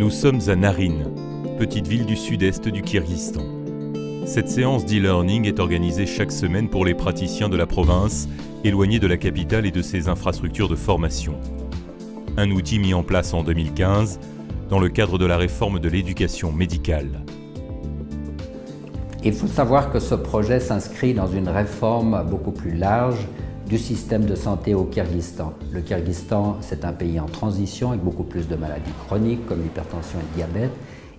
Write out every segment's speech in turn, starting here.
Nous sommes à Narin, petite ville du sud-est du Kyrgyzstan. Cette séance d'e-learning est organisée chaque semaine pour les praticiens de la province, éloignés de la capitale et de ses infrastructures de formation. Un outil mis en place en 2015 dans le cadre de la réforme de l'éducation médicale. Il faut savoir que ce projet s'inscrit dans une réforme beaucoup plus large du système de santé au Kyrgyzstan. Le Kyrgyzstan, c'est un pays en transition avec beaucoup plus de maladies chroniques comme l'hypertension et le diabète.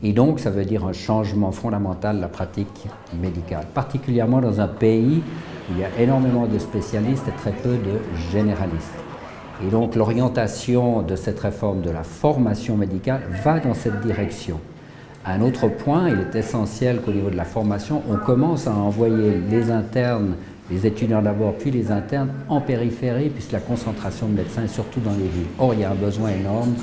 Et donc, ça veut dire un changement fondamental de la pratique médicale, particulièrement dans un pays où il y a énormément de spécialistes et très peu de généralistes. Et donc, l'orientation de cette réforme de la formation médicale va dans cette direction. Un autre point, il est essentiel qu'au niveau de la formation, on commence à envoyer les internes, les étudiants d'abord, puis les internes en périphérie, puisque la concentration de médecins est surtout dans les villes. Or, il y a un besoin énorme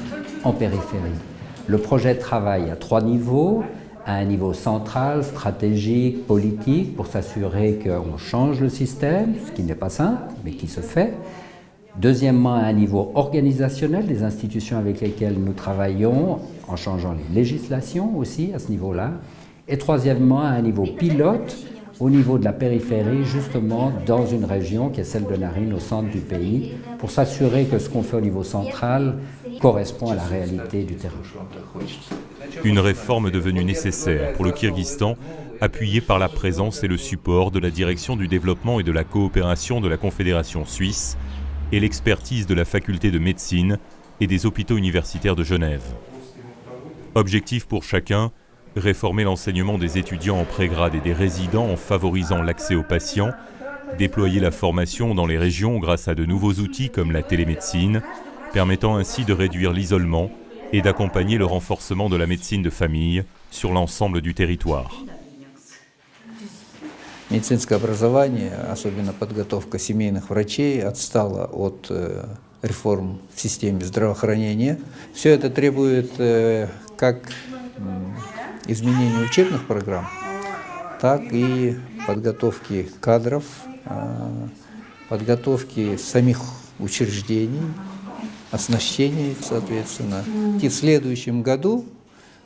en périphérie. Le projet travaille à 3 niveaux, à un niveau central, stratégique, politique, pour s'assurer qu'on change le système, ce qui n'est pas simple, mais qui se fait. Deuxièmement, à un niveau organisationnel, des institutions avec lesquelles nous travaillons, en changeant les législations aussi à ce niveau-là. Et troisièmement, à un niveau pilote, au niveau de la périphérie, justement dans une région qui est celle de Narin, au centre du pays, pour s'assurer que ce qu'on fait au niveau central correspond à la réalité du terrain. Une réforme devenue nécessaire pour le Kyrgyzstan, appuyée par la présence et le support de la Direction du développement et de la coopération de la Confédération suisse et l'expertise de la faculté de médecine et des hôpitaux universitaires de Genève. Objectif pour chacun, réformer l'enseignement des étudiants en prégrade et des résidents en favorisant l'accès aux patients, déployer la formation dans les régions grâce à de nouveaux outils comme la télémédecine, permettant ainsi de réduire l'isolement et d'accompagner le renforcement de la médecine de famille sur l'ensemble du territoire. Медицинское образование, особенно подготовка семейных врачей, отстала от реформ в системе здравоохранения. Все это требует как изменения учебных программ, так и подготовки кадров, подготовки самих учреждений, оснащения их, соответственно. И в следующем году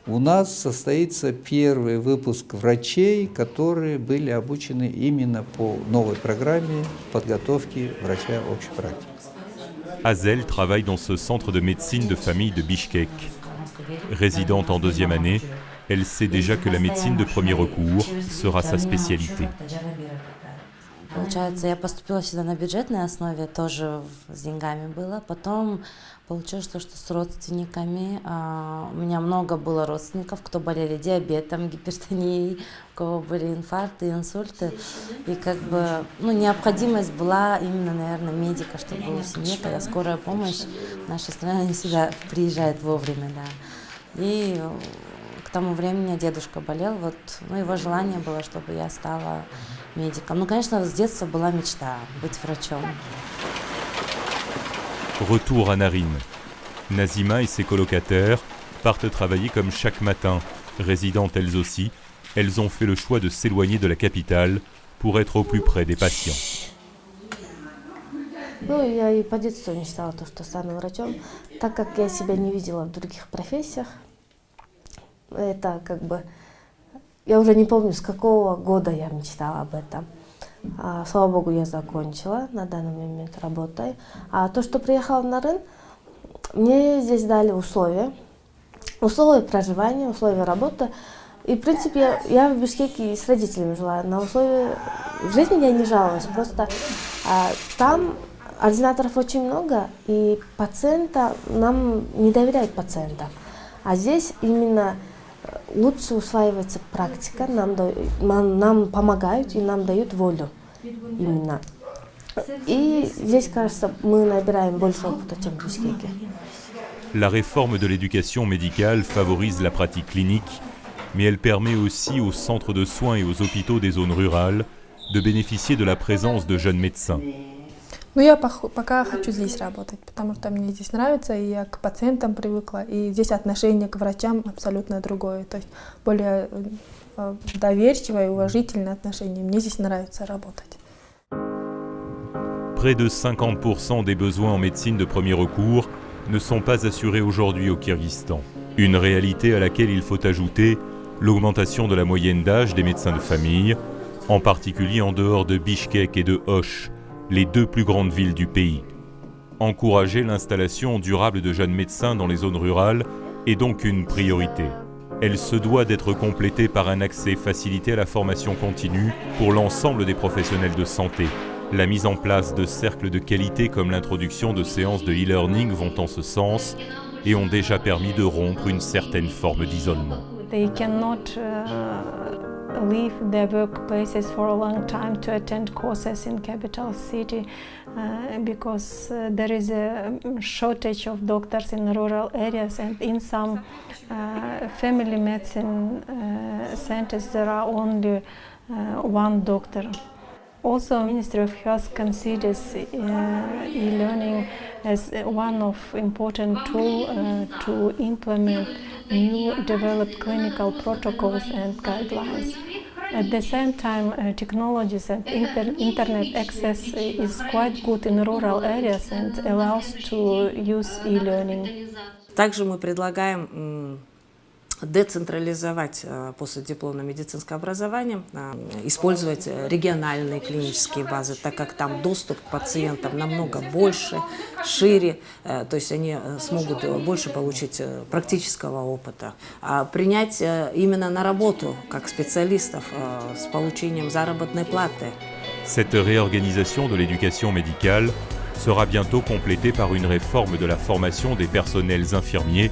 у нас состоится первый выпуск врачей, которые были обучены именно по новой программе подготовки врача общей практики. Azel travaille dans ce centre de médecine de famille de Bishkek. Résidente en 2e année, elle sait déjà que la médecine de premier recours sera sa spécialité. Получается, я поступила сюда на бюджетной основе, тоже с деньгами было. Потом получилось, что с родственниками. У меня много было родственников, кто болели диабетом, гипертонией, у кого были инфаркты, инсульты. И необходимость была именно, наверное, медика, чтобы было в семье, когда скорая помощь в нашей стране не всегда приезжает вовремя, да. И к тому времени у меня дедушка болел, его желание было, чтобы я стала médicam. Конечно, с детства была мечта быть врачом. Retour à Narin. Nazima et ses colocataires partent travailler comme chaque matin. Résidentes elles aussi, elles ont fait le choix de s'éloigner de la capitale pour être au plus près des patients. Я и по детству мечтала, что стану врачом, так как я себя не видела в других профессиях. Это я уже не помню, с какого года я мечтала об этом. Слава богу, я закончила, на данный момент работаю. А то, что приехала в Нарын, мне здесь дали условия проживания, условия работы. И, в принципе, я в Бишкеке с родителями жила. На условия жизни я не жаловалась, просто там ординаторов очень много, и нам не доверяют пациентам. А здесь именно лучше усваивается практика, нам помогают и нам дают волю именно. И здесь, кажется, мы набираем больше опыта, чем в Бишкеке. La réforme de l'éducation médicale favorise la pratique clinique, mais elle permet aussi aux centres de soins et aux hôpitaux des zones rurales de bénéficier de la présence de jeunes médecins. Я пока хочу здесь работать, потому что мне здесь нравится, и я к пациентам привыкла, и здесь отношение к врачам абсолютно другое, то есть более доверчивое и уважительное отношение. Мне здесь нравится работать. Près de 50% des besoins en médecine de premier recours ne sont pas assurés aujourd'hui au Kyrgyzstan. Une réalité à laquelle il faut ajouter l'augmentation de la moyenne d'âge des médecins de famille, en particulier en dehors de Bichkek et de Osh, les deux plus grandes villes du pays. Encourager l'installation durable de jeunes médecins dans les zones rurales est donc une priorité. Elle se doit d'être complétée par un accès facilité à la formation continue pour l'ensemble des professionnels de santé. La mise en place de cercles de qualité comme l'introduction de séances de e-learning vont en ce sens et ont déjà permis de rompre une certaine forme d'isolement. They cannot leave their workplaces for a long time to attend courses in capital city because there is a shortage of doctors in rural areas, and in some family medicine centers there are only one doctor. Also, Ministry of Health considers e-learning as one of important tools to implement new developed clinical protocols and guidelines. At the same time, technologies and internet access is quite good in rural areas and allows to use e-learning. Также мы предлагаем децентрализовать последипломное медицинское образование, использовать региональные клинические базы, так как там доступ к пациентам намного больше, шире, то есть они смогут больше получить практического опыта. Принять именно на работу как специалистов с получением заработной платы. Cette réorganisation de l'éducation médicale sera bientôt complétée par une réforme de la formation des personnels infirmiers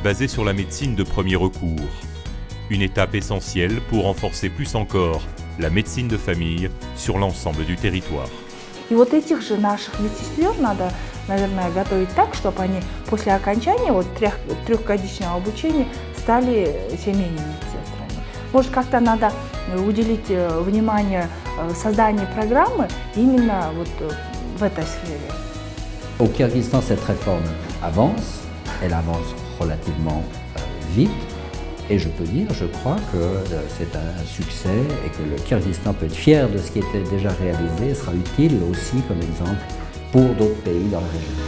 basée sur la médecine de premier recours. Une étape essentielle pour renforcer plus encore la médecine de famille sur l'ensemble du territoire. И вот этих же наших медсестер надо, наверное, готовить так, чтобы они после окончания трехгодичного обучения стали семейными медсестрами. Может, как-то надо уделить внимание созданию программы именно вот в этой сфере. Au Kyrgyzstan, cette réforme avance, elle avance relativement vite, et je peux dire, je crois que c'est un succès et que le Kyrgyzstan peut être fier de ce qui était déjà réalisé et sera utile aussi comme exemple pour d'autres pays dans la région.